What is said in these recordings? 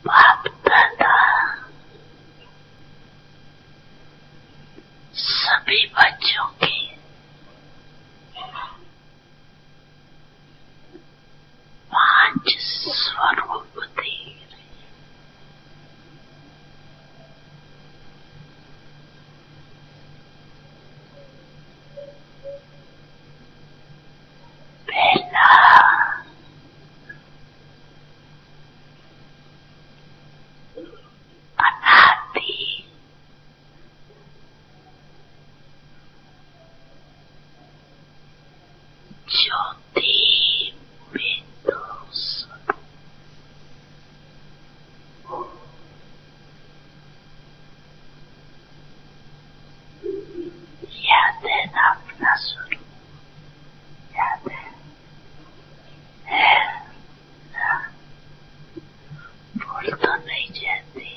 बाप दादा सभी बच्चों की पांच स्वरूप दे रहे। पहला अनादि ज्योति बिंदु स्वरूप। याद है ना अपना स्वरूप? याद है ना? भूल तो नहीं जाती।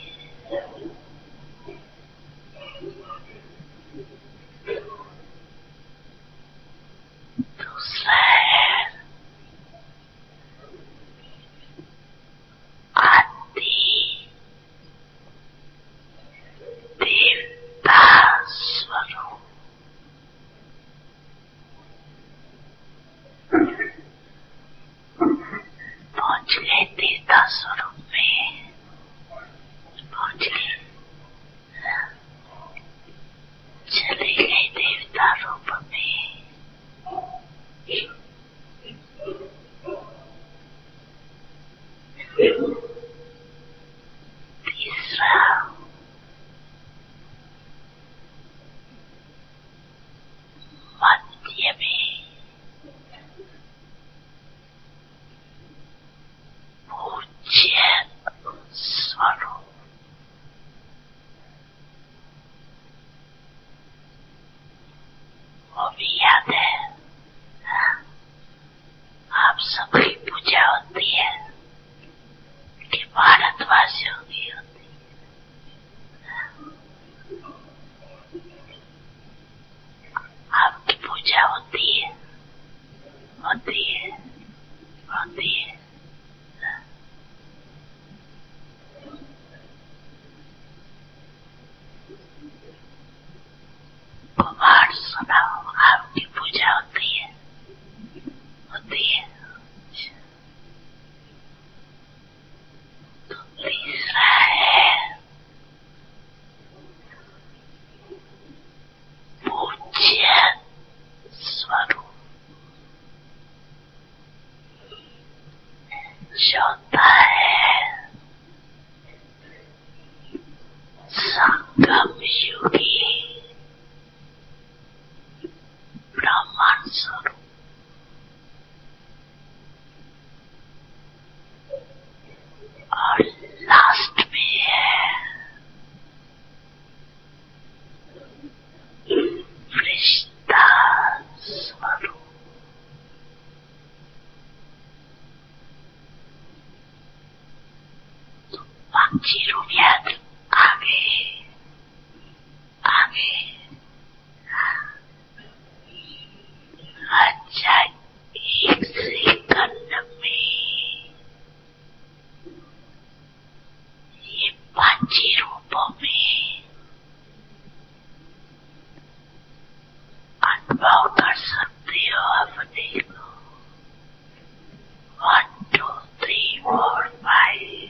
दूसरा है आदि देवता स्वरूप। पहुंच गए देवता स्वरूप में, पहुंच गए, चले गए देवता रूप में। तीसरा मध्य में पूज्य स्वरूप। वो भी याद है, आप सबकी पूजा होती है कि भारतवासियों की होती है? आपकी पूजा होती है, होती है, होती है। कुमार सुनाओ, आपकी पूजा होती है, होती है। तो तीसरा है पूज्य स्वरूप। चौथा है संगम युगी ब्रह्मांड स्वरूप। और लास्ट में है फरिश्ता स्वरूप। तो पांची रूप याद आगे आगे। अच्छा, एक सेकंड में ये पांची रूपों में अनुभव कर सकते हो अपने को। 1 2 3 4 5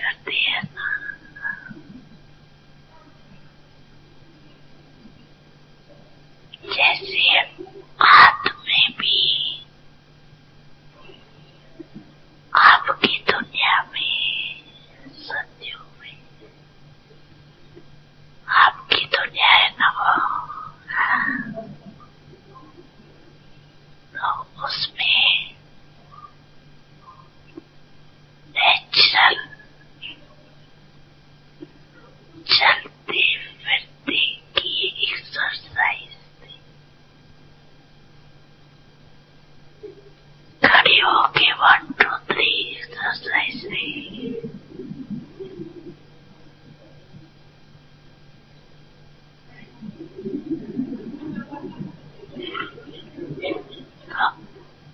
करती है ना, जैसे हाथ में भी आपकी दुनिया में, सत्यों में आपकी दुनिया है ना वो, तो उसमें नेचुरल चलते फिरते की एक्सरसाइज थी। खड़े होके 1 2 3 एक्सरसाइज थी।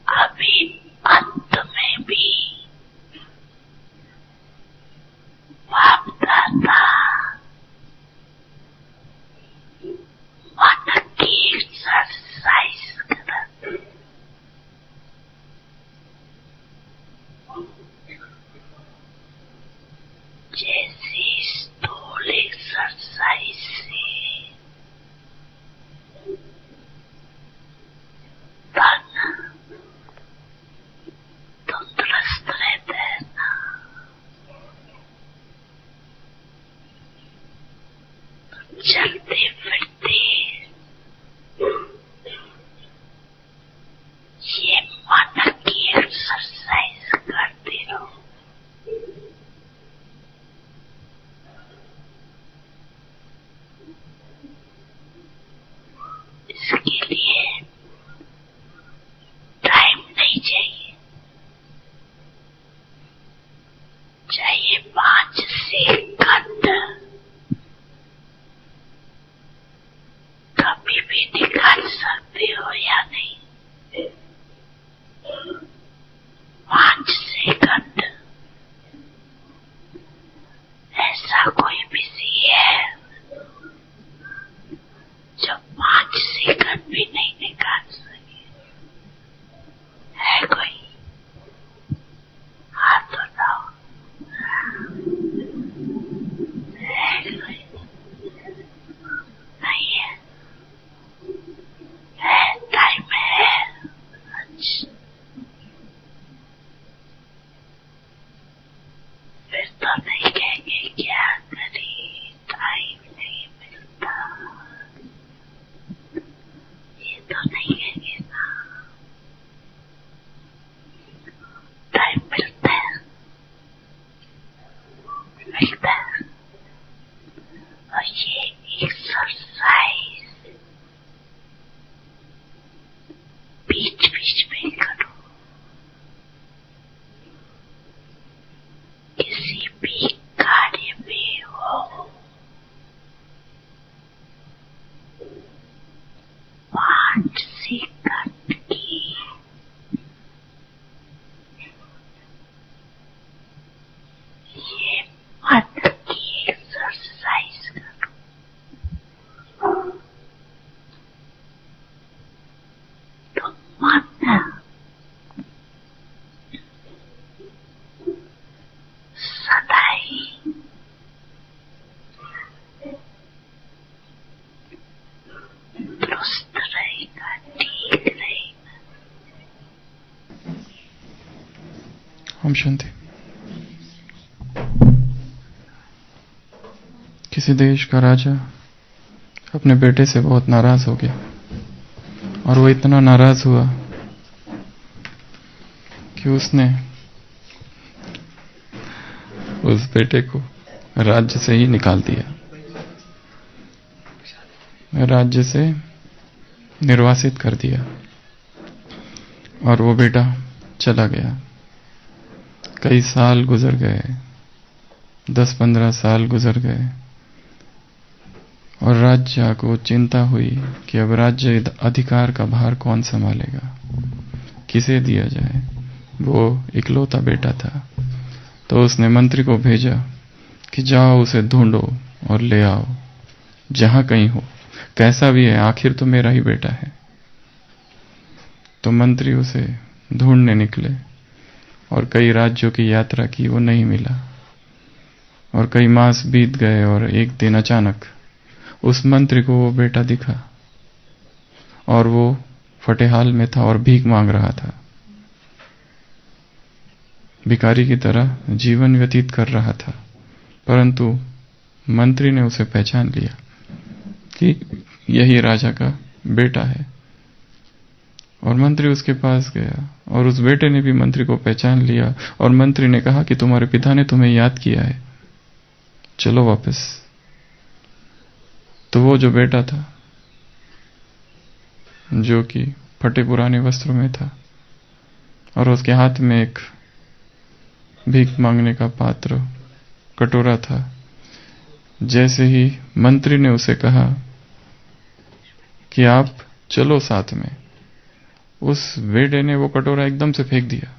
अभी अंत में भी बाप दादा मन की एक्सरसाइज करते, जैसे स्थूल एक्सरसाइज से तन तंदुरुस्त रहता है ना, चलते फिरते ये मन की एक्सरसाइज करते रहो। इसके लिए टाइम नहीं चाहिए, चाहिए 5 सेकंड। कभी भी निकाल सकते हो या नहीं, 5 सेकंड। ऐसा कोई बिजी है जो 5 सेकंड भी नहीं निकाल सके? है कोई? हाथ उठाओ। है कोई? नहीं है? है, टाइम है। अच्छा, फिर तो नहीं कहेंगे क्या करें, टाइम नहीं मिलता, ये तो नहीं कहेंगे ना। टाइम मिलता है, मिलता है। और ये एक्सरसाइज बीच बीच में करो, किसी भी कार्य में हो। 5 सेकंड की ये मन की एक्सरसाइज करो। तो मन सदा ही दुरुस्त रहेगा, ठीक रहेगा। ओम शांति। किसी देश का राजा अपने बेटे से बहुत नाराज हो गया, और वो इतना नाराज हुआ कि उसने उस बेटे को राज्य से ही निकाल दिया, राज्य से निर्वासित कर दिया, और वो बेटा चला गया। कई साल गुजर गए, 10-15 साल गुजर गए, और राज्य को चिंता हुई कि अब राज्य अधिकार का भार कौन संभालेगा, किसे दिया जाए। वो इकलौता बेटा था, तो उसने मंत्री को भेजा कि जाओ उसे ढूंढो और ले आओ, जहां कहीं हो, कैसा भी है, आखिर तो मेरा ही बेटा है। तो मंत्री उसे ढूंढने निकले और कई राज्यों की यात्रा की, वो नहीं मिला। और कई मास बीत गए और एक दिन अचानक उस मंत्री को वो बेटा दिखा और वो फटेहाल में था और भीख मांग रहा था, भिखारी की तरह जीवन व्यतीत कर रहा था। परंतु मंत्री ने उसे पहचान लिया कि यही राजा का बेटा है और मंत्री उसके पास गया और उस बेटे ने भी मंत्री को पहचान लिया और मंत्री ने कहा कि तुम्हारे पिता ने तुम्हें याद किया है, चलो वापस। तो वो जो बेटा था, जो कि फटे पुराने वस्त्रों में था और उसके हाथ में एक भीख मांगने का पात्र, कटोरा था, जैसे ही मंत्री ने उसे कहा कि आप चलो साथ में, उस बेटे ने वो कटोरा एकदम से फेंक दिया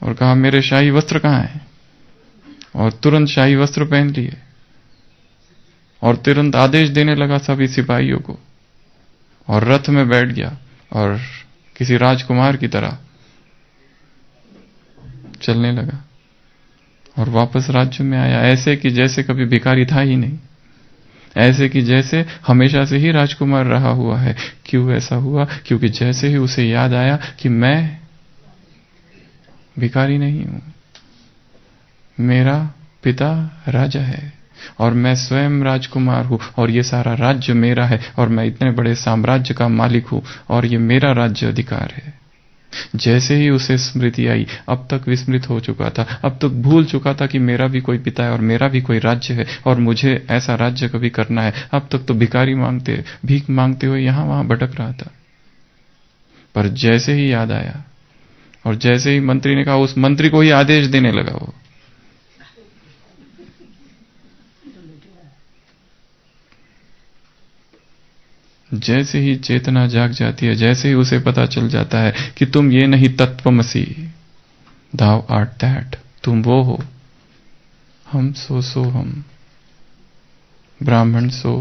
और कहा मेरे शाही वस्त्र कहाँ हैं, और तुरंत शाही वस्त्र पहन लिए और तुरंत आदेश देने लगा सभी सिपाहियों को और रथ में बैठ गया और किसी राजकुमार की तरह चलने लगा और वापस राज्य में आया, ऐसे कि जैसे कभी भिखारी था ही नहीं, ऐसे कि जैसे हमेशा से ही राजकुमार रहा हुआ है। क्यों ऐसा हुआ? क्योंकि जैसे ही उसे याद आया कि मैं भिखारी नहीं हूं, मेरा पिता राजा है और मैं स्वयं राजकुमार हूं और ये सारा राज्य मेरा है और मैं इतने बड़े साम्राज्य का मालिक हूं और ये मेरा राज्य अधिकार है। जैसे ही उसे स्मृति आई, अब तक विस्मृत हो चुका था, अब तक भूल चुका था कि मेरा भी कोई पिता है और मेरा भी कोई राज्य है और मुझे ऐसा राज्य कभी करना है। अब तक तो भिखारी भीख मांगते हुए यहां वहां भटक रहा था। पर जैसे ही याद आया और जैसे ही मंत्री ने कहा, उस मंत्री को ही आदेश देने लगा वो। जैसे ही चेतना जाग जाती है, जैसे ही उसे पता चल जाता है कि तुम ये नहीं तत्वमसी, thou art that, तुम वो हो, हम सो हम, ब्राह्मण सो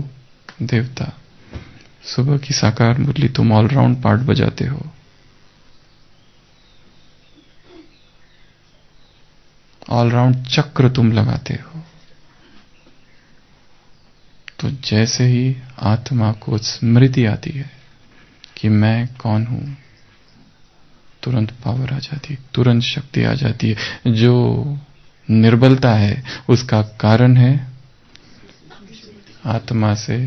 देवता, सुबह की साकार मुरली तुम ऑलराउंड पार्ट बजाते हो, ऑलराउंड चक्र तुम लगाते हो। तो जैसे ही आत्मा को स्मृति आती है कि मैं कौन हूं, तुरंत पावर आ जाती है, तुरंत शक्ति आ जाती है। जो निर्बलता है उसका कारण है आत्मा से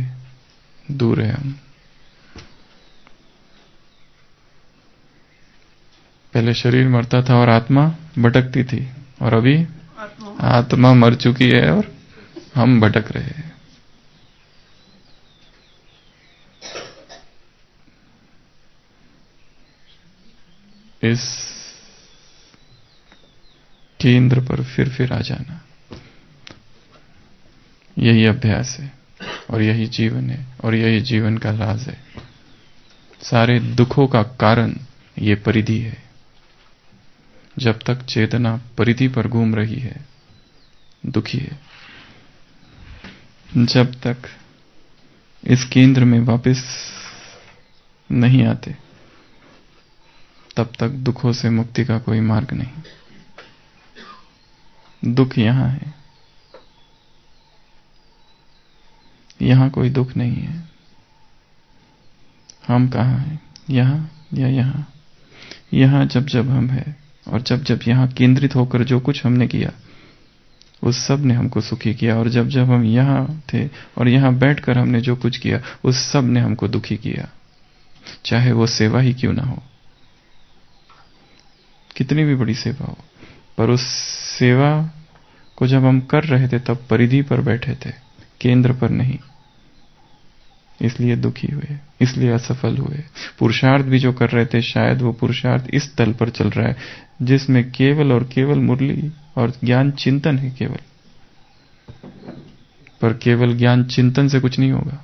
दूर है हम। पहले शरीर मरता था और आत्मा भटकती थी, और अभी आत्मा मर चुकी है और हम भटक रहे हैं। इस केंद्र पर फिर आ जाना, यही अभ्यास है और यही जीवन है और यही जीवन का राज है। सारे दुखों का कारण ये परिधि है। जब तक चेतना परिधि पर घूम रही है, दुखी है। जब तक इस केंद्र में वापस नहीं आते, तब तक दुखों से मुक्ति का कोई मार्ग नहीं। दुख यहां है, यहां कोई दुख नहीं है। हम कहां हैं, यहां या यहां? यहां जब जब हम हैं और जब जब यहां केंद्रित होकर जो कुछ हमने किया, उस सब ने हमको सुखी किया, और जब जब हम यहां थे और यहां बैठकर हमने जो कुछ किया, उस सब ने हमको दुखी किया, चाहे वो सेवा ही क्यों ना हो, कितनी भी बड़ी सेवा हो। पर उस सेवा को जब हम कर रहे थे तब परिधि पर बैठे थे, केंद्र पर नहीं। इसलिए दुखी हुए, इसलिए असफल हुए। पुरुषार्थ भी जो कर रहे थे, शायद वो पुरुषार्थ इस तल पर चल रहा है जिसमें केवल और केवल मुरली और ज्ञान चिंतन है केवल। पर केवल ज्ञान चिंतन से कुछ नहीं होगा।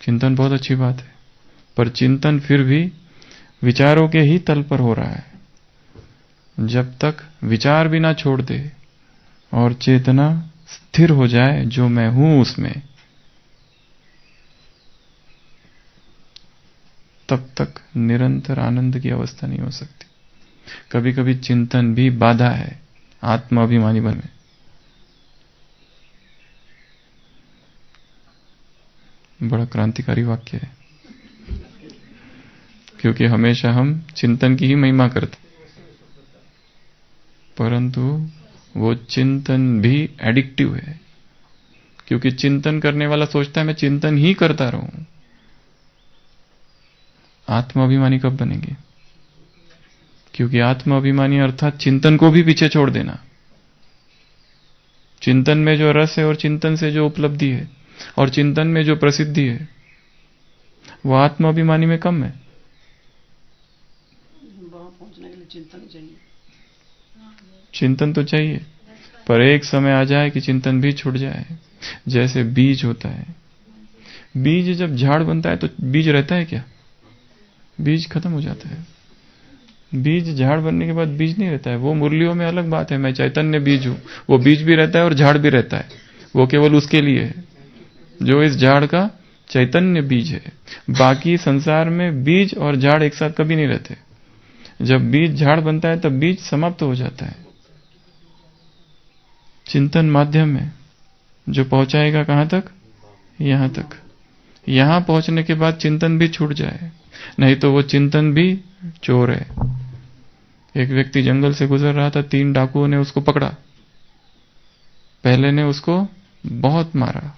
चिंतन बहुत अच्छी बात है, पर चिंतन फिर भी विचारों के ही तल पर हो रहा है। जब तक विचार भी ना छोड़ दे और चेतना स्थिर हो जाए जो मैं हूं उसमें, तब तक निरंतर आनंद की अवस्था नहीं हो सकती। कभी कभी चिंतन भी बाधा है आत्माभिमानी बन में। बड़ा क्रांतिकारी वाक्य है, क्योंकि हमेशा हम चिंतन की ही महिमा करते, परंतु वो चिंतन भी एडिक्टिव है, क्योंकि चिंतन करने वाला सोचता है मैं चिंतन ही करता रहूं। आत्माभिमानी कब बनेंगे? क्योंकि आत्माभिमानी अर्थात चिंतन को भी पीछे छोड़ देना। चिंतन में जो रस है और चिंतन से जो उपलब्धि है और चिंतन में जो प्रसिद्धि है वो आत्माभिमानी में कम है। वहां पहुंचने के लिए चिंतन चाहिए। चिंतन तो चाहिए, पर एक समय आ जाए कि चिंतन भी छूट जाए। जैसे बीज होता है, बीज जब झाड़ बनता है तो बीज रहता है क्या? बीज खत्म हो जाता है। बीज झाड़ बनने के बाद बीज नहीं रहता है। वो मुरलियों में अलग बात है, मैं चैतन्य बीज हूं, वो बीज भी रहता है और झाड़ भी रहता है। वो केवल उसके लिए है जो इस झाड़ का चैतन्य बीज है। बाकी संसार में बीज और झाड़ एक साथ कभी नहीं रहते। जब बीज झाड़ बनता है तब बीज समाप्त हो जाता है। चिंतन माध्यम है जो पहुंचाएगा कहां तक? यहां तक। यहां पहुंचने के बाद चिंतन भी छूट जाए, नहीं तो वो चिंतन भी चोर है। एक व्यक्ति जंगल से गुजर रहा था, 3 डाकुओं ने उसको पकड़ा। पहले ने उसको बहुत मारा,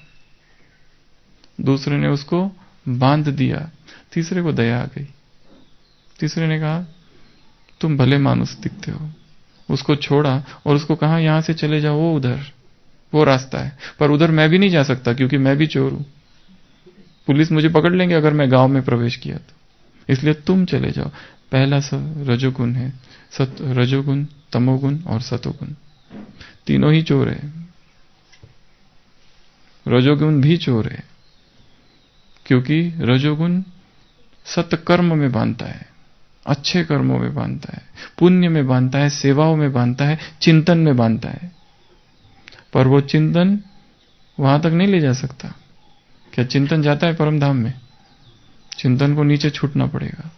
दूसरे ने उसको बांध दिया, तीसरे को दया आ गई। तीसरे ने कहा तुम भले मानुस दिखते हो। उसको छोड़ा और उसको कहा यहां से चले जाओ, वो उधर वो रास्ता है, पर उधर मैं भी नहीं जा सकता क्योंकि मैं भी चोर हूं। पुलिस मुझे पकड़ लेंगे अगर मैं गांव में प्रवेश किया तो, इसलिए तुम चले जाओ। पहला रजोगुण है, रजोगुण, तमोगुण और सतोगुण, तीनों ही चोर है। रजोगुण भी चोर है क्योंकि रजोगुण सत्कर्म में बांधता है, अच्छे कर्मों में बांधता है, पुण्य में बांधता है, सेवाओं में बांधता है, चिंतन में बांधता है। पर वो चिंतन वहां तक नहीं ले जा सकता। क्या चिंतन जाता है परम धाम में? चिंतन को नीचे छूटना पड़ेगा।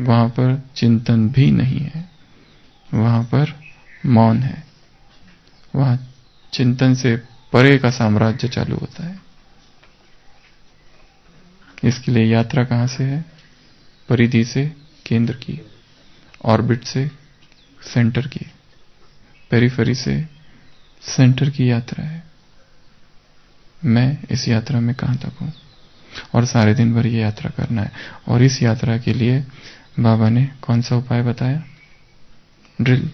वहां पर चिंतन भी नहीं है, वहां पर मौन है। वहां चिंतन से परे का साम्राज्य चालू होता है। इसके लिए यात्रा कहां से है? परिधि से केंद्र की, ऑर्बिट से सेंटर की, पेरिफेरी से सेंटर की यात्रा है। मैं इस यात्रा में कहां तक हूं, और सारे दिन भर ये यात्रा करना है। और इस यात्रा के लिए बाबा ने कौन सा उपाय बताया? ड्रिल।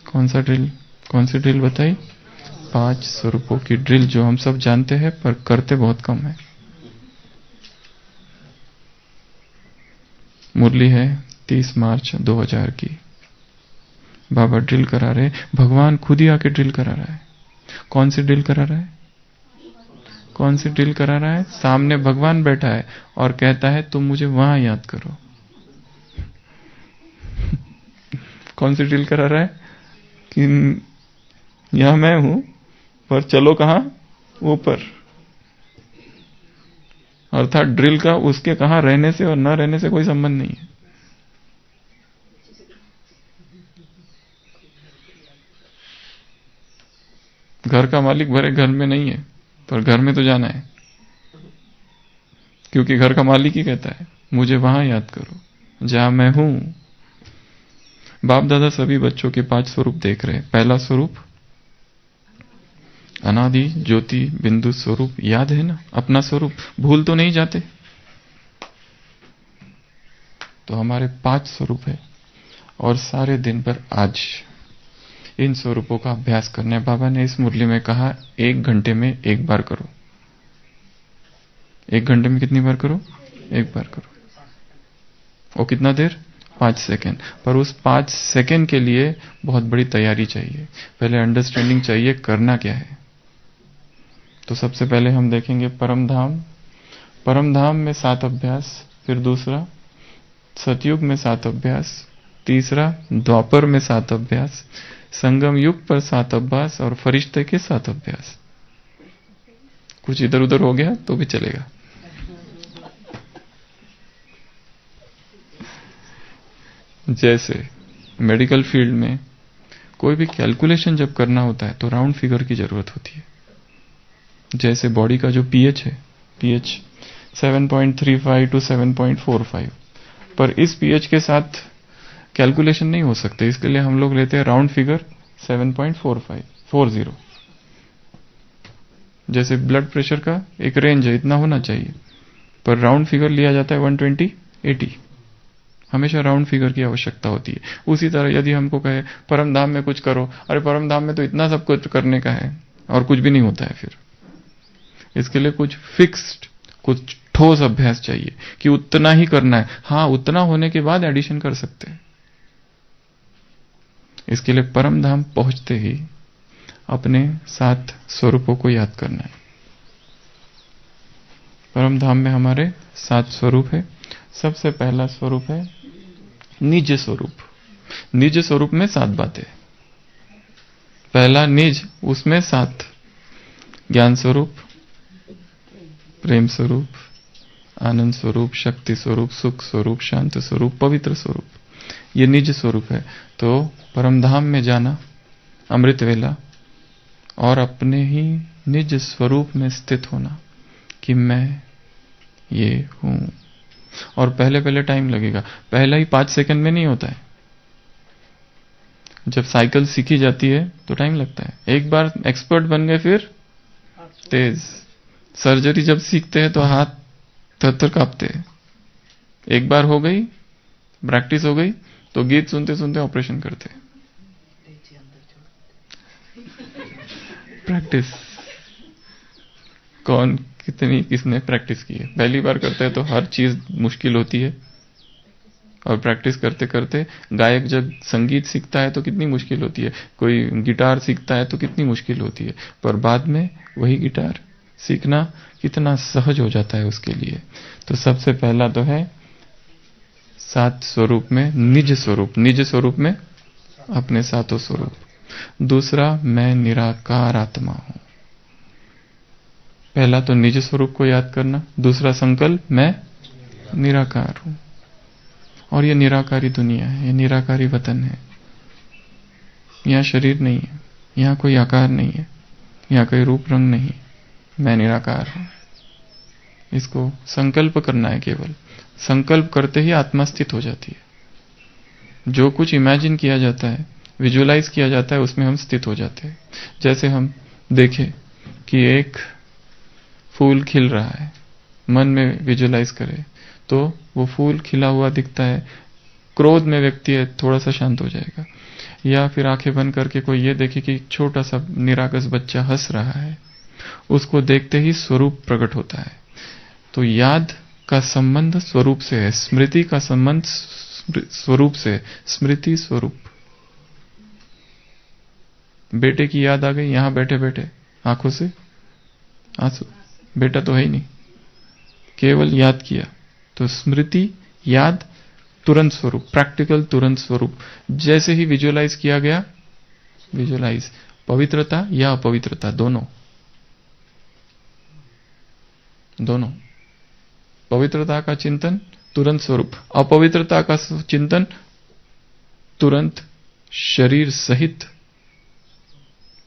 कौन सा ड्रिल? कौन सी ड्रिल बताई? 5 स्वरूपों की ड्रिल, जो हम सब जानते हैं पर करते बहुत कम है। मुरली है 30 मार्च 2000 की। बाबा ड्रिल करा रहे, भगवान खुद ही आके ड्रिल करा रहा है। कौन सी ड्रिल करा रहा है? कौन सी ड्रिल करा रहा है? सामने भगवान बैठा है और कहता है तुम मुझे वहां याद करो। कौन सी ड्रिल करा रहा है? कि यहां मैं हूं पर चलो कहां? ऊपर। अर्थात ड्रिल का उसके कहां रहने से और न रहने से कोई संबंध नहीं है। घर का मालिक भरे घर में नहीं है, पर घर में तो जाना है, क्योंकि घर का मालिक ही कहता है मुझे वहां याद करो जहां मैं हूं। बाप दादा सभी बच्चों के 5 स्वरूप देख रहे हैं। पहला स्वरूप अनादि ज्योति बिंदु स्वरूप, याद है ना? अपना स्वरूप भूल तो नहीं जाते। तो हमारे 5 स्वरूप है और सारे दिन भर आज इन स्वरूपों का अभ्यास करना है। बाबा ने इस मुरली में कहा 1 घंटे में 1 बार करो। 1 घंटे में कितनी बार करो? 1 बार करो। और कितना देर? 5 सेकेंड। पर उस 5 सेकेंड के लिए बहुत बड़ी तैयारी चाहिए। पहले अंडरस्टैंडिंग चाहिए, करना क्या है। तो सबसे पहले हम देखेंगे परम धाम। परम धाम में 7 अभ्यास, फिर दूसरा सतयुग में 7 अभ्यास, तीसरा द्वापर में 7 अभ्यास, संगम युग पर 7 अभ्यास और फरिश्ते के 7 अभ्यास। कुछ इधर उधर हो गया तो भी चलेगा। जैसे मेडिकल फील्ड में कोई भी कैलकुलेशन जब करना होता है तो राउंड फिगर की जरूरत होती है। जैसे बॉडी का जो पीएच है, पीएच 7.35 टू 7.45, पर इस पीएच के साथ कैलकुलेशन नहीं हो सकते, इसके लिए हम लोग लेते हैं राउंड फिगर 7.40। जैसे ब्लड प्रेशर का एक रेंज है, इतना होना चाहिए, पर राउंड फिगर लिया जाता है 120/80। हमेशा राउंड फिगर की आवश्यकता होती है। उसी तरह यदि हमको कहे परम धाम में कुछ करो, अरे परम धाम में तो इतना सब कुछ करने का है और कुछ भी नहीं होता है। फिर इसके लिए कुछ फिक्स्ड, कुछ ठोस अभ्यास चाहिए कि उतना ही करना है। हाँ, उतना होने के बाद एडिशन कर सकते हैं। इसके लिए परम धाम पहुंचते ही अपने 7 स्वरूपों को याद करना है। परम धाम में हमारे 7 स्वरूप है। सबसे पहला स्वरूप है निज स्वरूप। निज स्वरूप में 7 बातें। पहला निज, उसमें 7: ज्ञान स्वरूप, प्रेम स्वरूप, आनंद स्वरूप, शक्ति स्वरूप, सुख स्वरूप, शांत स्वरूप, पवित्र स्वरूप। ये निज स्वरूप है। तो परमधाम में जाना, अमृत वेला, और अपने ही निज स्वरूप में स्थित होना कि मैं ये हूं। और पहले पहले टाइम लगेगा, पहला ही 5 सेकंड में नहीं होता है। जब साइकिल सीखी जाती है तो टाइम लगता है। एक बार एक्सपर्ट बन गए फिर तेज। सर्जरी जब सीखते हैं तो हाथ थर-थर कांपते हैं। एक बार हो गई, प्रैक्टिस हो गई, तो गीत सुनते सुनते ऑपरेशन करते हैं। प्रैक्टिस कौन, कितनी, किसने प्रैक्टिस की है? पहली बार करते हैं तो हर चीज मुश्किल होती है, और प्रैक्टिस करते करते गायक जब संगीत सीखता है तो कितनी मुश्किल होती है, कोई गिटार सीखता है तो कितनी मुश्किल होती है, पर बाद में वही गिटार सीखना कितना सहज हो जाता है उसके लिए। तो सबसे पहला तो है 7 स्वरूप में निज स्वरूप, निज स्वरूप में अपने 7 स्वरूप। दूसरा, मैं निराकार आत्मा हूं। पहला तो निज स्वरूप को याद करना, दूसरा संकल्प मैं निराकार हूं। और ये निराकारी दुनिया है, ये निराकारी वतन है। यहां शरीर नहीं है, यहां कोई आकार नहीं है, यहां कोई रूप रंग नहीं। मैं निराकार हूं। इसको संकल्प करना है केवल। संकल्प करते ही आत्मा स्थित हो जाती है। जो कुछ इमेजिन किया जाता है, विजुअलाइज किया जाता है, उसमें हम स्थित हो जाते हैं। जैसे हम देखें कि एक फूल खिल रहा है, मन में विजुअलाइज करें तो वो फूल खिला हुआ दिखता है। क्रोध में व्यक्ति है, थोड़ा सा शांत हो जाएगा। या फिर आंखें बंद करके कोई ये देखे कि छोटा सा निरागस बच्चा हंस रहा है, उसको देखते ही स्वरूप प्रकट होता है। तो याद का संबंध स्वरूप से है, स्मृति का संबंध स्वरूप से। स्मृति स्वरूप। बेटे की याद आ गई, यहां बैठे बैठे आंखों से आंसू, बेटा तो है ही नहीं, केवल याद किया। तो स्मृति, याद, तुरंत स्वरूप, प्रैक्टिकल तुरंत स्वरूप। जैसे ही विजुअलाइज किया गया, विजुअलाइज, पवित्रता या अपवित्रता, दोनों। पवित्रता का चिंतन, तुरंत स्वरूप। अपवित्रता का चिंतन, तुरंत शरीर सहित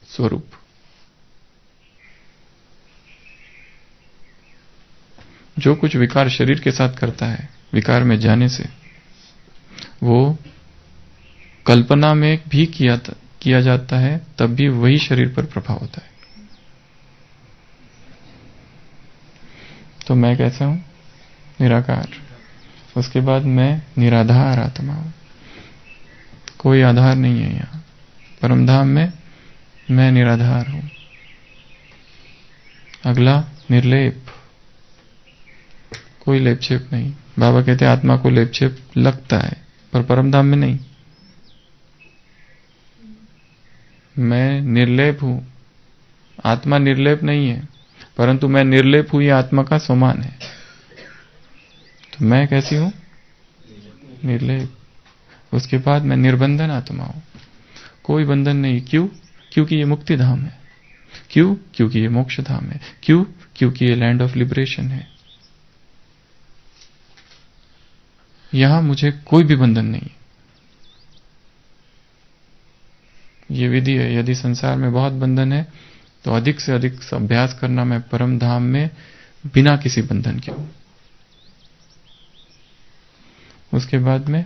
स्वरूप। जो कुछ विकार शरीर के साथ करता है, विकार में जाने से, वो कल्पना में भी किया जाता है, तब भी वही शरीर पर प्रभाव होता है। तो मैं कैसा हूं? निराकार। उसके बाद मैं निराधार आत्मा हूं। कोई आधार नहीं है यहां। परमधाम में मैं निराधार हूं। अगला, निर्लेप। कोई लेपछेप नहीं। बाबा कहते हैं आत्मा को लेपछेप लगता है, पर परमधाम में नहीं। मैं निर्लेप हूं। आत्मा निर्लेप नहीं है, परंतु मैं निर्लेप हूं, यह आत्मा का समान है। तो मैं कैसी हूं? निर्लेप। उसके बाद मैं निर्बंधन आत्मा हूं। कोई बंधन नहीं। क्यों? क्योंकि ये मुक्ति धाम है। क्यों? क्योंकि ये मोक्ष धाम है। क्यों? क्योंकि ये लैंड ऑफ लिबरेशन है। यहां मुझे कोई भी बंधन नहीं। ये विधि है। यदि संसार में बहुत बंधन है तो अधिक से अधिक अभ्यास करना मैं परम धाम में बिना किसी बंधन के हूं। उसके बाद में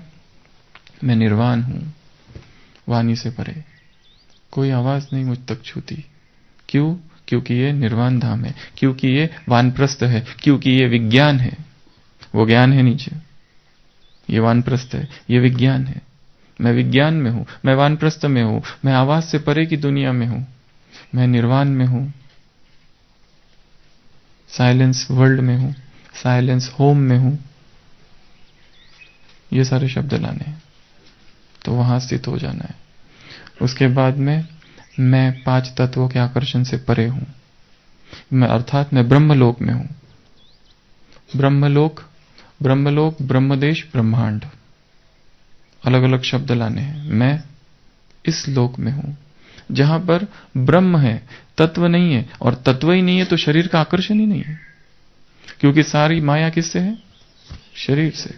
मैं निर्वाण हूं, वाणी से परे, कोई आवाज नहीं मुझ तक छूती। क्यों? क्योंकि ये निर्वाण धाम है, क्योंकि ये वानप्रस्थ है, क्योंकि ये विज्ञान है। वो ज्ञान है नीचे, ये वानप्रस्थ है, ये विज्ञान है। मैं विज्ञान में हूं, मैं वानप्रस्थ में हूं, मैं आवाज से परे की दुनिया में हूं, मैं निर्वाण में हूं, साइलेंस वर्ल्ड में हूं, साइलेंस होम में हूं। ये सारे शब्द लाने हैं, तो वहां स्थित हो जाना है। उसके बाद में मैं 5 तत्वों के आकर्षण से परे हूं, मैं अर्थात मैं ब्रह्मलोक में हूं। ब्रह्मलोक, ब्रह्मलोक, ब्रह्मदेश, ब्रह्मांड, अलग अलग शब्द लाने हैं। मैं इस लोक में हूं जहां पर ब्रह्म है, तत्व नहीं है, और तत्व ही नहीं है तो शरीर का आकर्षण ही नहीं है, क्योंकि सारी माया किससे है? शरीर से।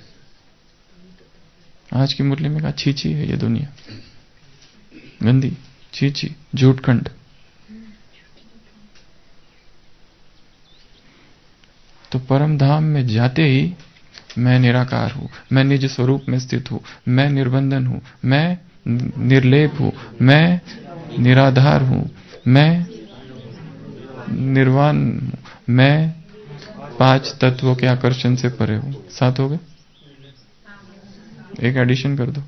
आज की मुरली में कहा छीछी है ये दुनिया, गंदी, छीछी, झूठखंड। तो परम धाम में जाते ही मैं निराकार हूं, मैं निज स्वरूप में स्थित हूं, मैं निर्बंधन हूं, मैं निर्लेप हूं, मैं निराधार हूं, मैं निर्वाण हूं, मैं 5 तत्वों के आकर्षण से परे हूं। 7 हो गए, एक एडिशन कर दो।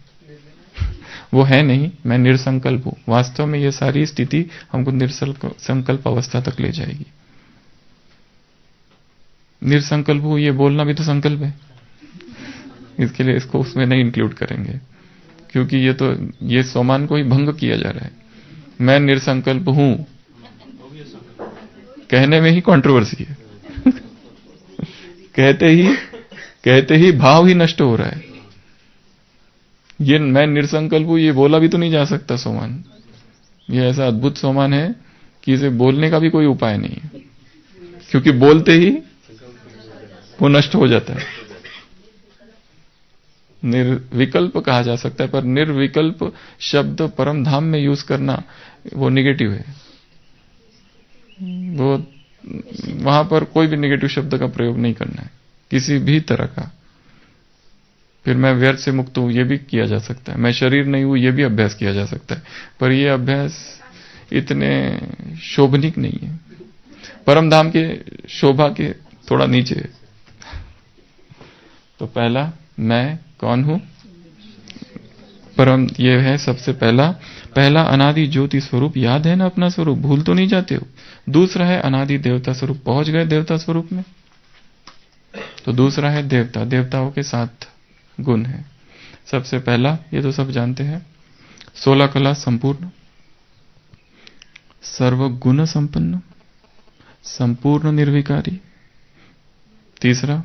वो है नहीं, मैं निर्संकल्प हूं। वास्तव में ये सारी स्थिति हमको निर्संकल्प अवस्था तक ले जाएगी। निर्संकल्प हूं ये बोलना भी तो संकल्प है, इसके लिए इसको उसमें नहीं इंक्लूड करेंगे, क्योंकि ये सोमान को ही भंग किया जा रहा है। मैं निर्संकल्प हूं कहने में ही कंट्रोवर्सी है। कहते ही भाव ही नष्ट हो रहा है। ये मैं निर्संकल्प हूं ये बोला भी तो नहीं जा सकता सोमान। ये ऐसा अद्भुत सोमान है कि इसे बोलने का भी कोई उपाय नहीं है, क्योंकि बोलते ही वो नष्ट हो जाता है। निर्विकल्प कहा जा सकता है, पर निर्विकल्प शब्द परम धाम में यूज करना वो निगेटिव है। वो वहां पर कोई भी निगेटिव शब्द का प्रयोग नहीं करना है, किसी भी तरह का। फिर मैं व्यर्थ से मुक्त हूं ये भी किया जा सकता है, मैं शरीर नहीं हूं ये भी अभ्यास किया जा सकता है, पर ये अभ्यास इतने शोभनिक नहीं है, परम धाम के शोभा के थोड़ा नीचे है। तो पहला मैं कौन हूं? परम, ये है सबसे पहला अनादि ज्योति स्वरूप। याद है ना अपना स्वरूप, भूल तो नहीं जाते हो। दूसरा है अनादि देवता स्वरूप, पहुंच गए देवता स्वरूप में। तो दूसरा है देवता, देवताओं के 7 गुण है। सबसे पहला, ये तो सब जानते हैं, 16 कला संपूर्ण, सर्वगुण संपन्न, संपूर्ण निर्विकारी। तीसरा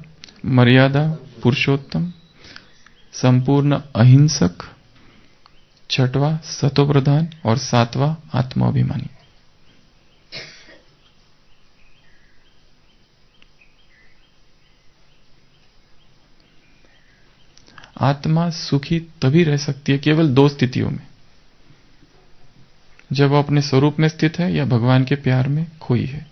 मर्यादा पुरुषोत्तम, संपूर्ण अहिंसक। छठवां सतोप्रधान, और 7वां आत्माभिमानी। आत्मा सुखी तभी रह सकती है केवल 2 स्थितियों में, जब वो अपने स्वरूप में स्थित है या भगवान के प्यार में खोई है।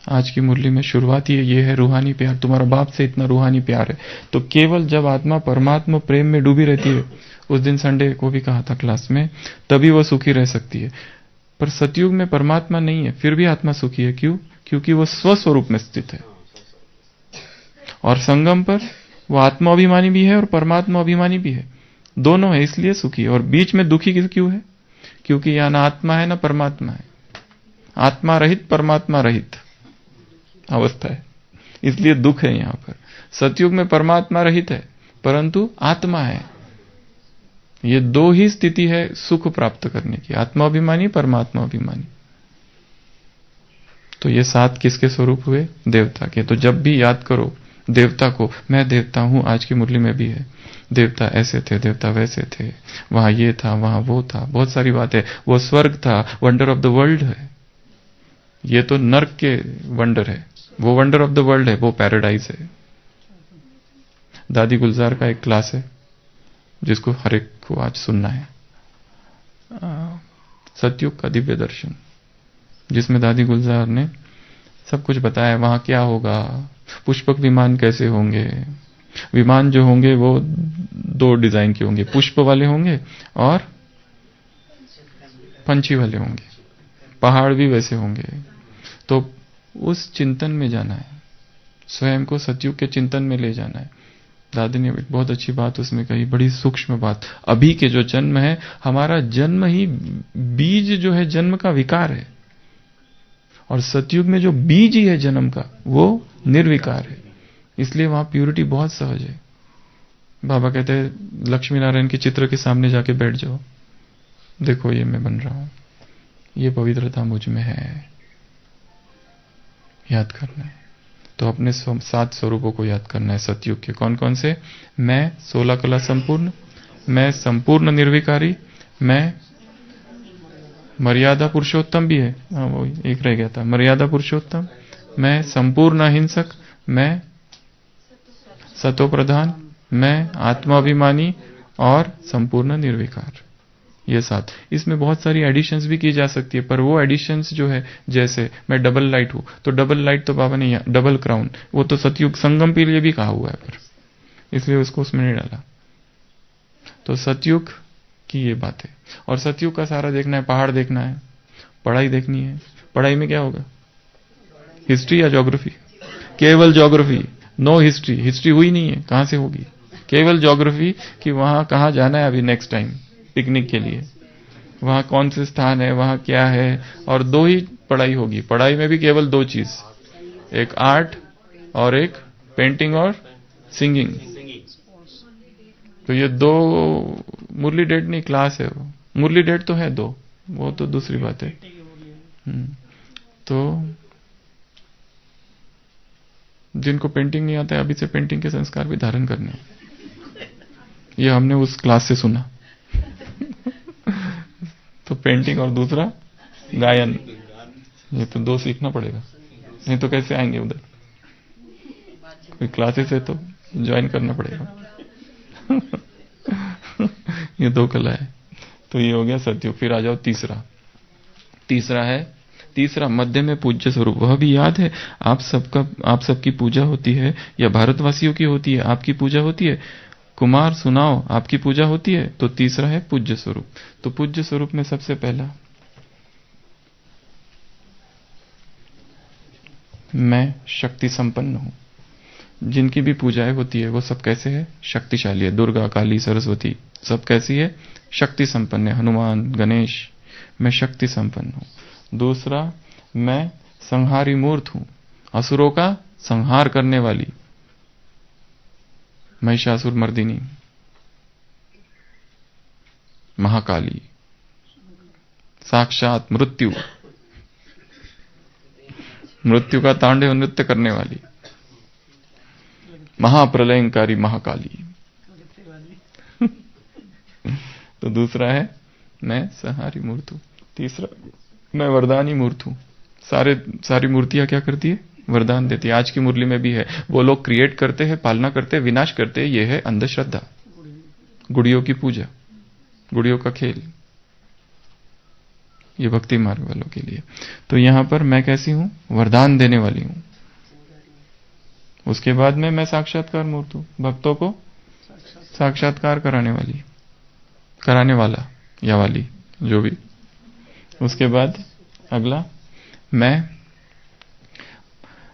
आज की मुरली में शुरुआत ही ये है, रूहानी प्यार। तुम्हारा बाप से इतना रूहानी प्यार है। तो केवल जब आत्मा परमात्मा प्रेम में डूबी रहती है, उस दिन संडे को भी कहा था क्लास में, तभी वो सुखी रह सकती है। पर सतयुग में परमात्मा नहीं है, फिर भी आत्मा सुखी है। क्यों? क्योंकि वो स्वस्वरूप में स्थित है। और संगम पर वो आत्मा अभिमानी भी है और परमात्मा अभिमानी भी है, दोनों है, इसलिए सुखी है। और बीच में दुखी क्यों है? क्योंकि यहां ना आत्मा है ना परमात्मा है, आत्मा रहित परमात्मा रहित अवस्था है, इसलिए दुख है यहां पर। सतयुग में परमात्मा रहित है परंतु आत्मा है। ये 2 ही स्थिति है सुख प्राप्त करने की, आत्माभिमानी परमात्मा अभिमानी। तो ये 7 किसके स्वरूप हुए? देवता के। तो जब भी याद करो देवता को, मैं देवता हूं। आज की मुरली में भी है, देवता ऐसे थे, देवता वैसे थे, वहां ये था, वहां वो था, बहुत सारी बातें। वो स्वर्ग था, वंडर ऑफ द वर्ल्ड है। ये तो नर्क के वंडर है, वो वंडर ऑफ द वर्ल्ड है, वो पैराडाइज है। दादी गुलजार का एक क्लास है जिसको हर एक को आज सुनना है। सतयुग का दिव्य दर्शन, जिसमें दादी गुलजार ने सब कुछ बताया, वहां क्या होगा, पुष्पक विमान कैसे होंगे। विमान जो होंगे वो दो डिजाइन के होंगे, पुष्प वाले होंगे और पंछी वाले होंगे, पहाड़ भी वैसे होंगे। तो उस चिंतन में जाना है, स्वयं को सतयुग के चिंतन में ले जाना है। दादी ने एक बहुत अच्छी बात उसमें कही, बड़ी सूक्ष्म बात। अभी के जो जन्म है, हमारा जन्म ही बीज जो है जन्म का विकार है, और सतयुग में जो बीज ही है जन्म का वो निर्विकार है। इसलिए वहां प्यूरिटी बहुत सहज है। बाबा कहते हैं लक्ष्मी नारायण के चित्र के सामने जाके बैठ जाओ, देखो ये मैं बन रहा हूं, ये पवित्रता मुझ में है, याद करना है। तो अपने 7 स्वरूपों को याद करना है सतयुग के। कौन कौन से? मैं 16 कला संपूर्ण, मैं संपूर्ण निर्विकारी, मैं मर्यादा पुरुषोत्तम भी है, हाँ वो एक रह गया था, मर्यादा पुरुषोत्तम, मैं संपूर्ण अहिंसक, मैं सतो प्रधान, मैं आत्माभिमानी और संपूर्ण निर्विकार। ये 7। इसमें बहुत सारी एडिशंस भी की जा सकती है, पर वो एडिशंस जो है, जैसे मैं डबल लाइट हूं, तो डबल लाइट तो बाबा ने डबल क्राउन, वो तो सतयुग संगम के लिए भी कहा हुआ है, पर इसलिए उसको उसमें नहीं डाला। तो सतयुग की ये बात है। और सतयुग का सारा देखना है, पहाड़ देखना है, पढ़ाई देखनी है। पढ़ाई में क्या होगा? हिस्ट्री या ज्योग्राफी? केवल ज्योग्राफी, नो हिस्ट्री। हिस्ट्री हुई नहीं है, कहां से होगी? केवल ज्योग्राफी कि वहां कहां जाना है अभी नेक्स्ट टाइम पिकनिक के लिए, वहां कौन से स्थान है, वहां क्या है। और 2 ही पढ़ाई होगी। पढ़ाई में भी केवल 2 चीज, एक आर्ट और एक पेंटिंग और सिंगिंग। तो ये 2 मुरली डेट नहीं, क्लास है वो। मुरली डेट तो है 2, वो तो दूसरी बात है। तो जिनको पेंटिंग नहीं आता है, अभी से पेंटिंग के संस्कार भी धारण करने हैं। ये हमने उस क्लास से सुना। तो पेंटिंग और दूसरा गायन, ये तो 2 सीखना पड़ेगा, नहीं तो कैसे आएंगे उधर। कोई क्लासेस है तो ज्वाइन करना पड़ेगा। ये 2 कला है। तो ये हो गया सतयुग। फिर आ जाओ तीसरा मध्य में पूज्य स्वरूप। वह भी याद है, आप सबकी पूजा होती है, या भारतवासियों की होती है, आपकी पूजा होती है। कुमार सुनाओ, आपकी पूजा होती है। तो तीसरा है पूज्य स्वरूप। तो पूज्य स्वरूप में सबसे पहला, मैं शक्ति संपन्न हूं। जिनकी भी पूजाएं होती है वो सब कैसे है? शक्तिशाली है। दुर्गा, काली, सरस्वती सब कैसी है? शक्ति संपन्न है। हनुमान, गणेश, मैं शक्ति संपन्न हूं। दूसरा, मैं संहारी मूर्त हूं, असुरों का संहार करने वाली, महिषासुर मर्दिनी, महाकाली, साक्षात मृत्यु का तांडव नृत्य करने वाली, महाप्रलयंकारी महाकाली। तो दूसरा है मैं संहारी मूर्त हूं। तीसरा, मैं वरदानी मूर्त हूं। सारी मूर्तियां क्या करती है? वरदान देती है। आज की मुरली में भी है, वो लोग क्रिएट करते हैं, पालना करते हैं, विनाश करते हैं। ये है अंधश्रद्धा, गुड़ियों की पूजा, गुड़ियों का खेल। ये भक्ति मार्ग वालों के लिए। तो यहां पर मैं कैसी हूं? वरदान देने वाली हूं। उसके बाद में मैं साक्षात्कार मूर्त हूं, भक्तों को साक्षात्कार कराने वाला या वाली, जो भी। उसके बाद अगला, मैं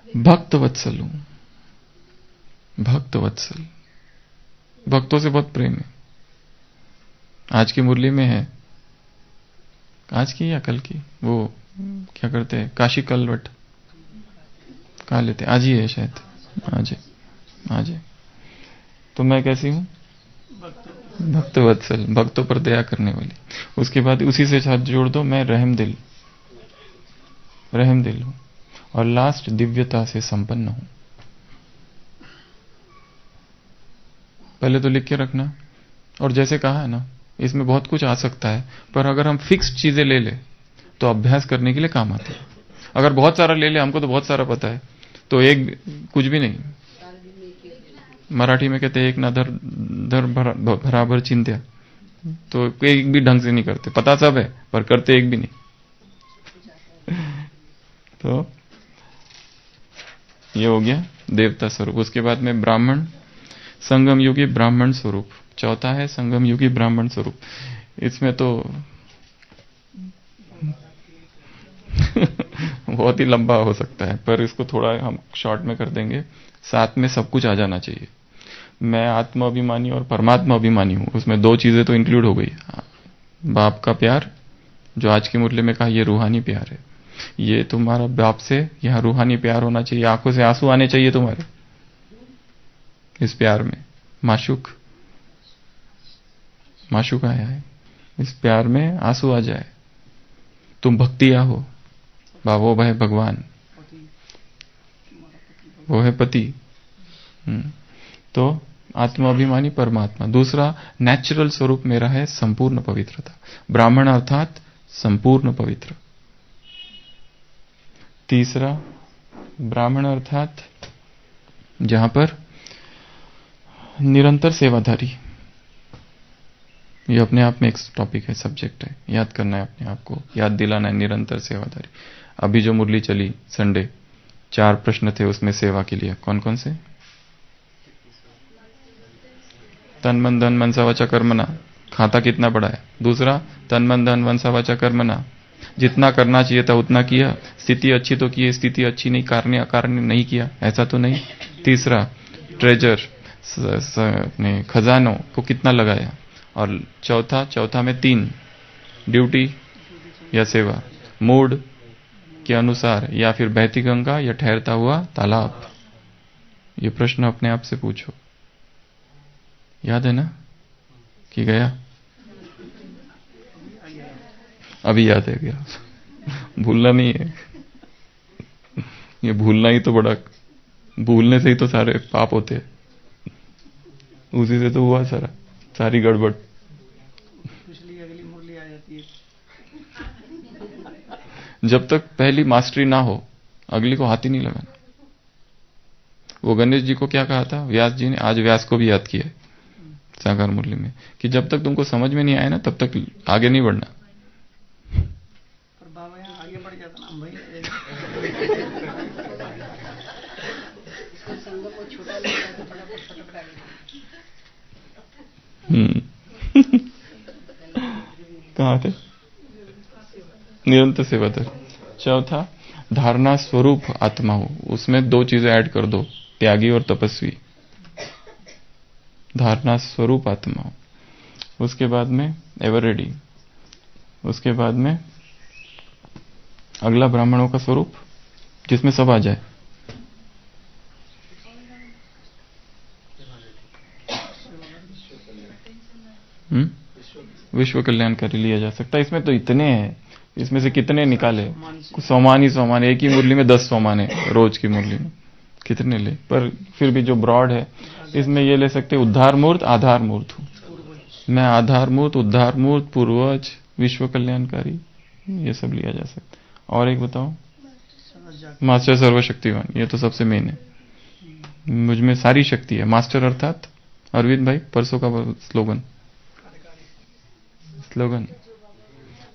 भक्त वत्सल हूं। भक्त वत्सल, भक्तों से बहुत प्रेम है। आज की मुरली में है, आज की या कल की, वो क्या करते हैं, काशी कलवट कहा लेते, आज ही है शायद, आज है। तो मैं कैसी हूं? भक्त वत्सल, भक्तों पर दया करने वाली। उसके बाद उसी से साथ जोड़ दो, मैं रहम दिल हूं। और लास्ट, दिव्यता से संपन्न हूं। पहले तो लिख के रखना। और जैसे कहा है ना, इसमें बहुत कुछ आ सकता है, पर अगर हम फिक्स्ड चीजें ले ले तो अभ्यास करने के लिए काम आते हैं। अगर बहुत सारा ले ले, हमको तो बहुत सारा पता है, तो एक कुछ भी नहीं। मराठी में कहते हैं एक ना धर बराबर चिंत्या, तो एक भी ढंग से नहीं करते, पता सब है पर करते एक भी नहीं। तो ये हो गया देवता स्वरूप। उसके बाद में ब्राह्मण, संगम युगी ब्राह्मण स्वरूप। चौथा है संगम युगी ब्राह्मण स्वरूप। इसमें तो बहुत ही लंबा हो सकता है, पर इसको थोड़ा हम शॉर्ट में कर देंगे। साथ में सब कुछ आ जाना चाहिए। मैं आत्मा अभिमानी और परमात्मा अभिमानी हूं, उसमें दो चीजें तो इंक्लूड हो गई। बाप का प्यार, जो आज के मुरली में कहा, ये रूहानी प्यार है। ये तुम्हारा बाप से यहां रूहानी प्यार होना चाहिए, आंखों से आंसू आने चाहिए तुम्हारे इस प्यार में। माशूक आया है, इस प्यार में आंसू आ जाए, तुम भक्तिया हो। वो है भगवान, वो है पति। तो आत्माभिमानी परमात्मा। दूसरा, नेचुरल स्वरूप मेरा है संपूर्ण पवित्रता, ब्राह्मण अर्थात संपूर्ण पवित्र। तीसरा, ब्राह्मण अर्थात जहां पर निरंतर सेवाधारी। ये अपने आप में एक टॉपिक है, सब्जेक्ट है, याद करना है अपने आप को, याद दिलाना है। निरंतर सेवाधारी। अभी जो मुरली चली संडे, 4 प्रश्न थे उसमें सेवा के लिए। कौन कौन से? तन मन धन मनसा वाचा कर्मणा, खाता कितना पड़ा है? दूसरा, तन मन धन मनसा वाचा कर्मणा, जितना करना चाहिए था उतना किया। स्थिति अच्छी तो की, स्थिति अच्छी नहीं, कार्य अकार्य नहीं किया, ऐसा तो नहीं। तीसरा, ट्रेजर अपने खजानों को कितना लगाया। और चौथा में 3, ड्यूटी या सेवा, मूड के अनुसार, या फिर बहती गंगा या ठहरता हुआ तालाब। ये प्रश्न अपने आप से पूछो। याद है ना कि गया? अभी याद है गया। भूलना नहीं है, ये भूलना ही तो बड़ा, भूलने से ही तो सारे पाप होते हैं। उसी से तो हुआ सारी गड़बड़। पिछली अगली मुरली आ जाती है। जब तक पहली मास्टरी ना हो, अगली को हाथ ही नहीं लगाना। वो गणेश जी को क्या कहा था व्यास जी ने? आज व्यास को भी याद किया है साकार मुरली में, कि जब तक तुमको समझ में नहीं आया ना, तब तक आगे नहीं बढ़ना। पर बाबा यहाँ आगे बढ़ जाता ना भाई। कहाँ थे? निरंतर सेवाधारी। चौथा, धारणा स्वरूप आत्मा हो। उसमें 2 चीजें ऐड कर दो, त्यागी और तपस्वी। धारणा स्वरूप आत्मा हो। उसके बाद में एवर रेडी। उसके बाद में अगला ब्राह्मणों का स्वरूप, जिसमें सब आ जाए। विश्व कल्याणकारी लिया जा सकता है। इसमें तो इतने हैं, इसमें से कितने निकाले? सोमान ही सोमान, एक ही मुरली में 10 सोमान है, रोज की मुरली में कितने ले? पर फिर भी जो ब्रॉड है, इसमें ये ले सकते उद्धार मूर्त, आधार मूर्त हूं मैं। आधार मूर्त, उद्धार मूर्त, पूर्वज, विश्व कल्याणकारी, ये सब लिया जा सकता। और एक बताओ, मास्टर सर्वशक्तिवान। ये तो सबसे मेन है, मुझ में सारी शक्ति है। मास्टर अर्थात अरविंद भाई परसों का स्लोगन,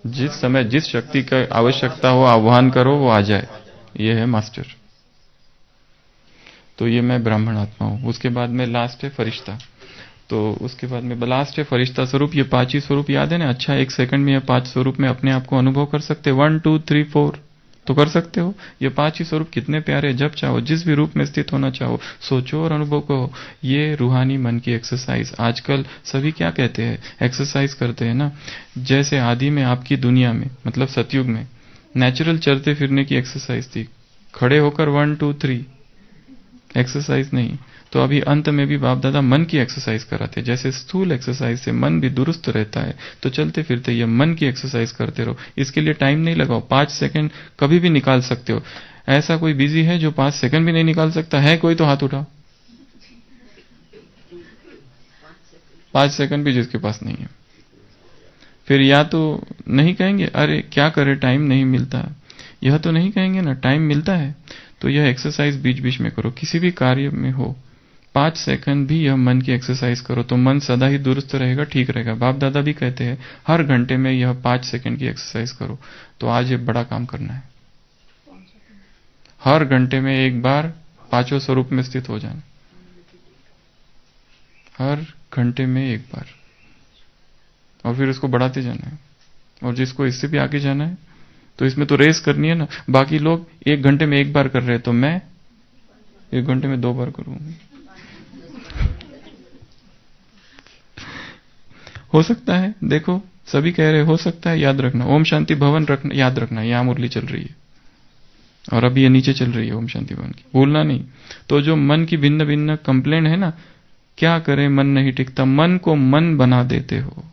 जिस समय जिस शक्ति का आवश्यकता हो आह्वान करो, वो आ जाए, ये है मास्टर। तो ये मैं ब्राह्मण आत्मा हूं। उसके बाद में लास्ट है फरिश्ता। तो उसके बाद में लास्ट है फरिश्ता स्वरूप। ये 5 ही स्वरूप याद है ना? अच्छा, 1 सेकंड में ये 5 स्वरूप में अपने आप को अनुभव कर सकते? 1 2 3 4 तो कर सकते हो। ये 5 ही स्वरूप कितने प्यारे, जब चाहो जिस भी रूप में स्थित होना चाहो, सोचो और अनुभव करो। ये रूहानी मन की एक्सरसाइज। आजकल सभी क्या कहते हैं? एक्सरसाइज करते हैं ना। जैसे आदि में आपकी दुनिया में, मतलब सतयुग में, नेचुरल चलते फिरने की एक्सरसाइज थी, खड़े होकर 1 2 3, एक्सरसाइज नहीं। तो अभी अंत में भी बाप दादा मन की एक्सरसाइज कराते। जैसे स्थूल एक्सरसाइज से मन भी दुरुस्त रहता है, तो चलते फिरते ये मन की एक्सरसाइज करते रहो। इसके लिए टाइम नहीं लगाओ, 5 सेकंड कभी भी निकाल सकते हो। ऐसा कोई बिजी है जो 5 सेकंड भी नहीं निकाल सकता है? कोई तो हाथ उठाओ। 5 सेकंड भी जिसके पास नहीं है, फिर या तो नहीं कहेंगे अरे क्या करे टाइम नहीं मिलता, यह तो नहीं कहेंगे ना टाइम मिलता है। तो यह एक्सरसाइज बीच बीच में करो, किसी भी कार्य में हो 5 सेकंड भी यह मन की एक्सरसाइज करो तो मन सदा ही दुरुस्त रहेगा, ठीक रहेगा। बाप दादा भी कहते हैं हर घंटे में यह 5 सेकंड की एक्सरसाइज करो। तो आज ये बड़ा काम करना है, हर घंटे में एक बार पांचों स्वरूप में स्थित हो जाना, हर घंटे में एक बार, और फिर इसको बढ़ाते जाना है। और जिसको इससे भी आगे जाना है तो इसमें तो रेस करनी है ना। बाकी लोग 1 घंटे में एक बार कर रहे हैं तो मैं 1 घंटे में 2 बार करूंगा। हो सकता है, देखो सभी कह रहे हो सकता है, याद रखना। ओम शांति भवन रखना, याद रखना, यहां मुरली चल रही है और अभी ये नीचे चल रही है ओम शांति भवन की, भूलना नहीं। तो जो मन की भिन्न भिन्न कंप्लेंट है ना, क्या करें मन नहीं टिकता, मन को मन बना देते हो।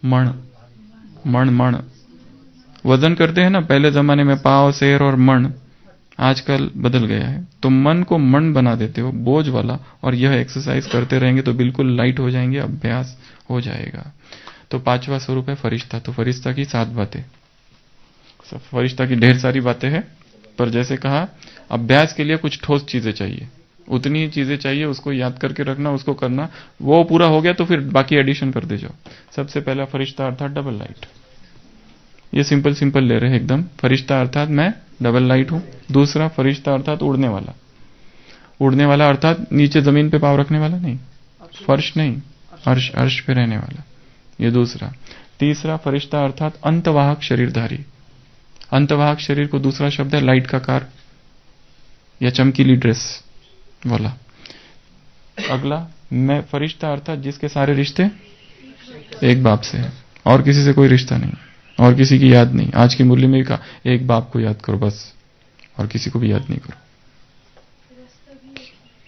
मण मण मण वजन करते हैं ना, पहले जमाने में पाव शेर और मण, आजकल बदल गया है। तो मन को मन बना देते हो, बोझ वाला, और यह एक्सरसाइज करते रहेंगे तो बिल्कुल लाइट हो जाएंगे, अभ्यास हो जाएगा। तो 5वां स्वरूप है फरिश्ता। तो फरिश्ता की 7 बातें, फरिश्ता की ढेर सारी बातें हैं, पर जैसे कहा अभ्यास के लिए कुछ ठोस चीजें चाहिए, उतनी ही चीजें चाहिए, उसको याद करके रखना, उसको करना। वो पूरा हो गया तो फिर बाकी एडिशन कर दे जाओ। सबसे पहला फरिश्ता अर्थात डबल लाइट, ये सिंपल सिंपल ले रहे हैं एकदम। फरिश्ता अर्थात मैं डबल लाइट हूं। दूसरा फरिश्ता अर्थात उड़ने वाला, उड़ने वाला अर्थात नीचे जमीन पे पाँव रखने वाला नहीं, फर्श नहीं, अर्श, अर्श पे रहने वाला, ये दूसरा। तीसरा फरिश्ता अर्थात अंतवाहक शरीरधारी। अंतवाहक शरीर को दूसरा शब्द है लाइट का कार या चमकीली ड्रेस वाला। अगला मैं फरिश्ता अर्थात जिसके सारे रिश्ते एक बाप से है, और किसी से कोई रिश्ता नहीं, और किसी की याद नहीं। आज की मुरली में भी कहा एक बाप को याद करो बस, और किसी को भी याद नहीं करो।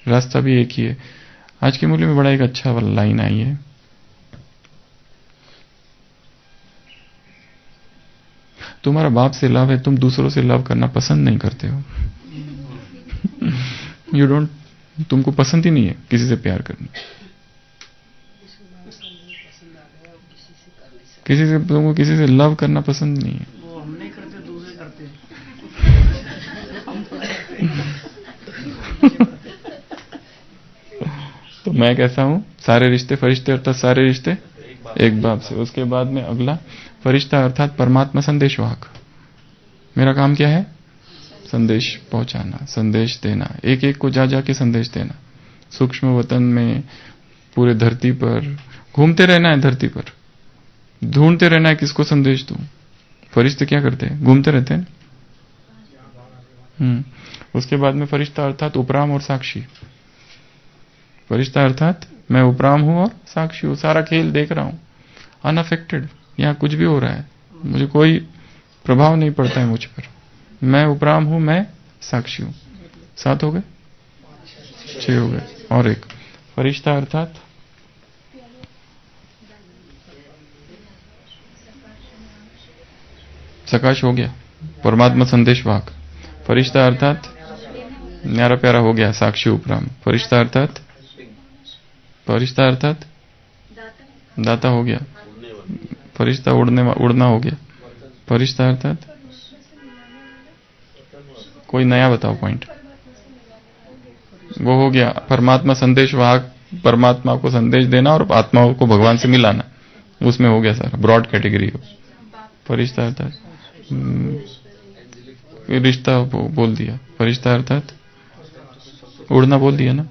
रास्ता भी एक ही है। आज की मुरली में बड़ा एक अच्छा वाला लाइन आई है, तुम्हारा बाप से लव है, तुम दूसरों से लव करना पसंद नहीं करते हो। यू डोंट, तुमको पसंद ही नहीं है किसी से प्यार करना, किसी से, तुमको किसी से लव करना पसंद नहीं है। वो हम नहीं करते, दूसरे करते हैं। तो मैं कैसा हूं, सारे रिश्ते फरिश्ते अर्थात सारे रिश्ते एक बाप से। उसके बाद में अगला फरिश्ता अर्थात परमात्मा संदेशवाहक। मेरा काम क्या है, संदेश पहुंचाना, संदेश देना, एक एक को जा जाके संदेश देना। सूक्ष्म वतन में पूरे धरती पर घूमते रहना है, धरती पर ढूंढते रहना है किसको संदेश दूं। फरिश्ते क्या करते हैं, घूमते रहते हैं। उसके बाद में फरिश्ता अर्थात उपराम और साक्षी। फरिश्ता अर्थात मैं उपराम हूं और साक्षी हूं, सारा खेल देख रहा हूं, अनअफेक्टेड। यहां कुछ भी हो रहा है मुझे कोई प्रभाव नहीं पड़ता है मुझ पर। मैं उपराम हूं, मैं साक्षी हूं। 7 हो गए, 6 हो गए, और एक फरिश्ता अर्थात सकाश हो गया, परमात्मा संदेशवाहक। फरिश्ता अर्थात न्यारा प्यारा हो गया, साक्षी उपराम। फरिश्ता अर्थात, फरिश्ता अर्थात दाता हो गया, फरिश्ता उड़ना हो गया। फरिश्ता अर्थात कोई नया बताओ पॉइंट, वो हो गया परमात्मा संदेशवाहक, परमात्मा को संदेश देना और आत्माओं को भगवान से मिलाना, उसमें हो गया सारा, ब्रॉड कैटेगरी हो। फरिश्ता अर्थात रिश्ता बोल दिया, फरिश्ता अर्थात उड़ना बोल दिया ना,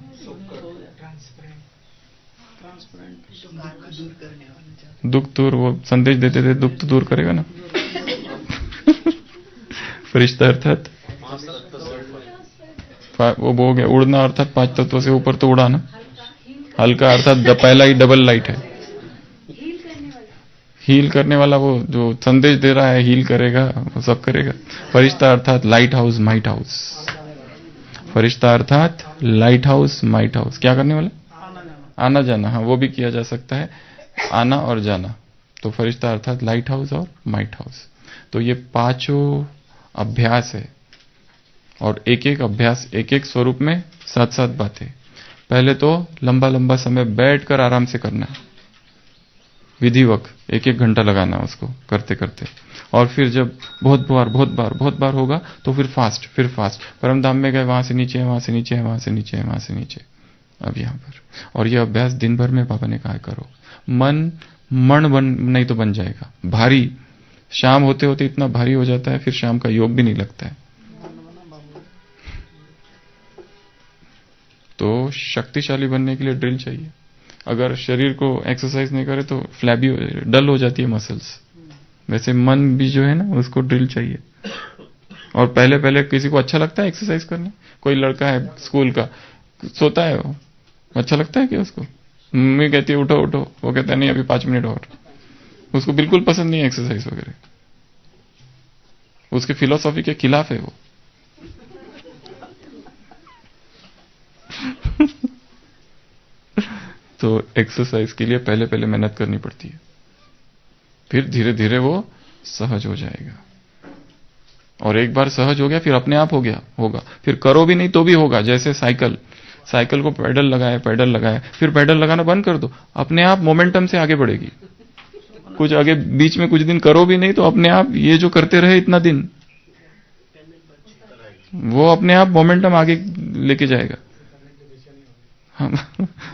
दुख दूर, वो संदेश देते थे दुख तो दूर करेगा ना। फरिश्ता अर्थात वो हो गया, उड़ना अर्थात 5 तत्व से ऊपर तो उड़ा ना। हल्का अर्थात पहला ही डबल लाइट है, हील करने वाला, वो जो संदेश दे रहा है हील करेगा, वो सब करेगा। फरिश्ता अर्थात लाइट हाउस माइट हाउस। फरिश्ता अर्थात लाइट हाउस माइट हाउस, क्या करने वाला, आना जाना। हाँ, वो भी किया जा सकता है, आना और जाना। तो फरिश्ता अर्थात लाइट हाउस और माइट हाउस। तो ये 5 अभ्यास है, और एक एक अभ्यास एक एक स्वरूप में 7-7 बातें। पहले तो लंबा लंबा समय बैठकर आराम से करना है, विधिवत 1-1 घंटा लगाना उसको करते करते, और फिर जब बहुत बार होगा तो फिर फास्ट, परम धाम में गए, वहां से नीचे, वहां से नीचे, वहां से नीचे, वहां से नीचे, अब यहाँ पर। और ये अभ्यास दिन भर में पापा ने कहा करो। मन बन नहीं तो बन जाएगा भारी, शाम होते होते इतना भारी हो जाता है, फिर शाम का योग भी नहीं लगता है। तो शक्तिशाली बनने के लिए ड्रिल चाहिए। अगर शरीर को एक्सरसाइज नहीं करे तो फ्लैबी डल हो जाती है मसल्स, वैसे मन भी जो है ना उसको ड्रिल चाहिए। और पहले पहले किसी को अच्छा लगता है एक्सरसाइज करना? कोई लड़का है स्कूल का, सोता है वो, अच्छा लगता है क्या उसको? मम्मी कहती है उठो उठो, वो कहता है नहीं अभी 5 मिनट और। उसको बिल्कुल पसंद नहीं है एक्सरसाइज वगैरह, उसके फिलॉसफी के खिलाफ है वो। तो एक्सरसाइज के लिए पहले पहले मेहनत करनी पड़ती है, फिर धीरे धीरे वो सहज हो जाएगा। और एक बार सहज हो गया फिर अपने आप हो गया होगा, फिर करो भी नहीं तो भी होगा। जैसे साइकिल को पैडल लगाए फिर पैडल लगाना बंद कर दो, अपने आप मोमेंटम से आगे बढ़ेगी। कुछ आगे बीच में कुछ दिन करो भी नहीं तो अपने आप ये जो करते रहे इतना दिन, वो अपने आप मोमेंटम आगे लेके जाएगा। हम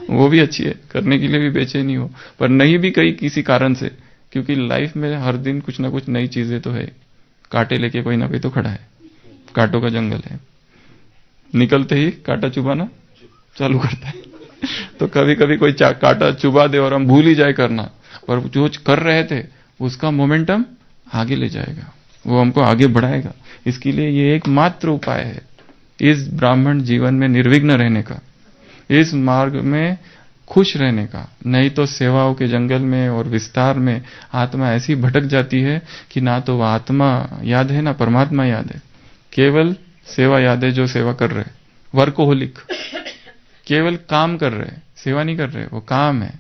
वो भी अच्छी है, करने के लिए भी बेचैनी हो, पर नहीं भी कहीं किसी कारण से, क्योंकि लाइफ में हर दिन कुछ ना कुछ नई चीजें तो है। कांटे लेके कोई ना कोई तो खड़ा है, कांटों का जंगल है, निकलते ही कांटा चुभाना चालू करता है। तो कभी कभी कोई कांटा चुभा दे और हम भूल ही जाए करना, पर जो कर रहे थे उसका मोमेंटम आगे ले जाएगा, वो हमको आगे बढ़ाएगा। इसके लिए ये एकमात्र उपाय है इस ब्राह्मण जीवन में निर्विघ्न रहने का, इस मार्ग में खुश रहने का। नहीं तो सेवाओं के जंगल में और विस्तार में आत्मा ऐसी भटक जाती है कि ना तो वह आत्मा याद है ना परमात्मा याद है, केवल सेवा याद है। जो सेवा कर रहे वर्कोहोलिक, केवल काम कर रहे, सेवा नहीं कर रहे, वो काम है,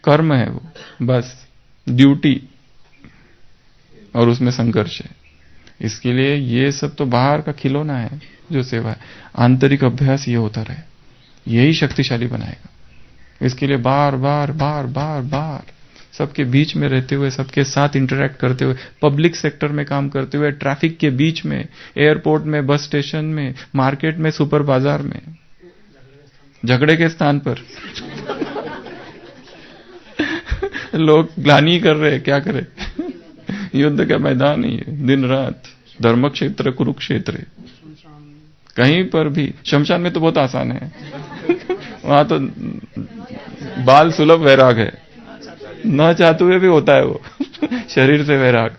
कर्म है, वो बस ड्यूटी, और उसमें संघर्ष है। इसके लिए ये सब तो बाहर का खिलौना है जो सेवा है। आंतरिक अभ्यास ये होता रहे, यही शक्तिशाली बनाएगा। इसके लिए बार बार बार बार बार सबके बीच में रहते हुए, सबके साथ इंटरेक्ट करते हुए, पब्लिक सेक्टर में काम करते हुए, ट्रैफिक के बीच में, एयरपोर्ट में, बस स्टेशन में, मार्केट में, सुपर बाजार में, झगड़े के स्थान पर लोग ग्लानि कर रहे, क्या करे? युद्ध का मैदान ही है, दिन रात धर्म क्षेत्र कुरुक्षेत्र, कहीं पर भी। शमशान में तो बहुत आसान है, वहां तो बाल सुलभ वैराग है, न चाहते हुए भी होता है वो शरीर से वैराग।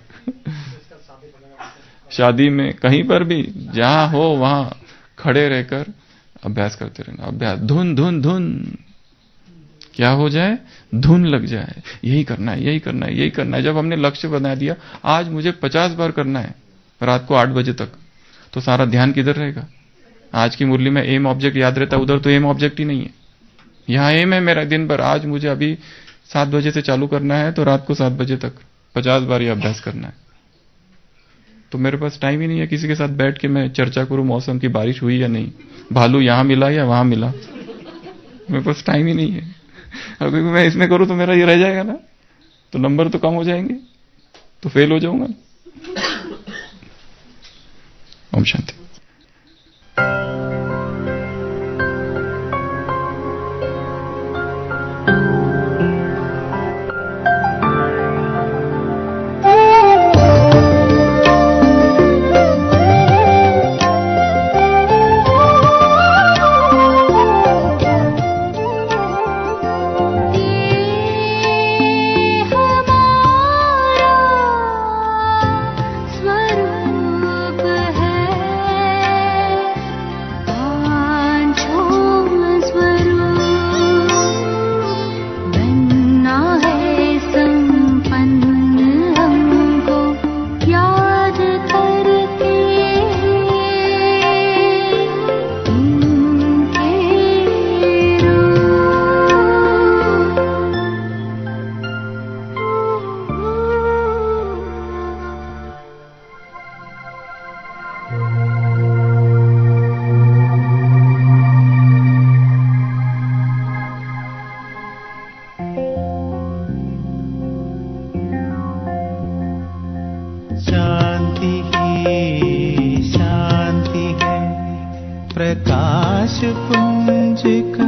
शादी में कहीं पर भी जहां हो वहां खड़े रहकर अभ्यास करते रहना। अभ्यास, धुन धुन धुन, क्या हो जाए? धुन लग जाए, यही करना है, यही करना है, यही करना है। जब हमने लक्ष्य बना दिया आज मुझे 50 बार करना है रात को 8 बजे तक, तो सारा ध्यान किधर रहेगा? आज की मुरली में एम ऑब्जेक्ट याद रहता है, उधर तो एम ऑब्जेक्ट ही नहीं है। यहाँ एम है मेरा दिन भर, आज मुझे अभी 7 बजे से चालू करना है तो रात को 7 बजे तक 50 बार ये अभ्यास करना है। तो मेरे पास टाइम ही नहीं है किसी के साथ बैठ के मैं चर्चा करूं मौसम की, बारिश हुई या नहीं, भालू यहां मिला या वहां मिला, मेरे पास टाइम ही नहीं है। अगर मैं इसमें करूं तो मेरा ये रह जाएगा ना, तो नंबर तो कम हो जाएंगे, तो फेल हो जाऊंगा। ओम शांति। शांति है, प्रकाश पुंज का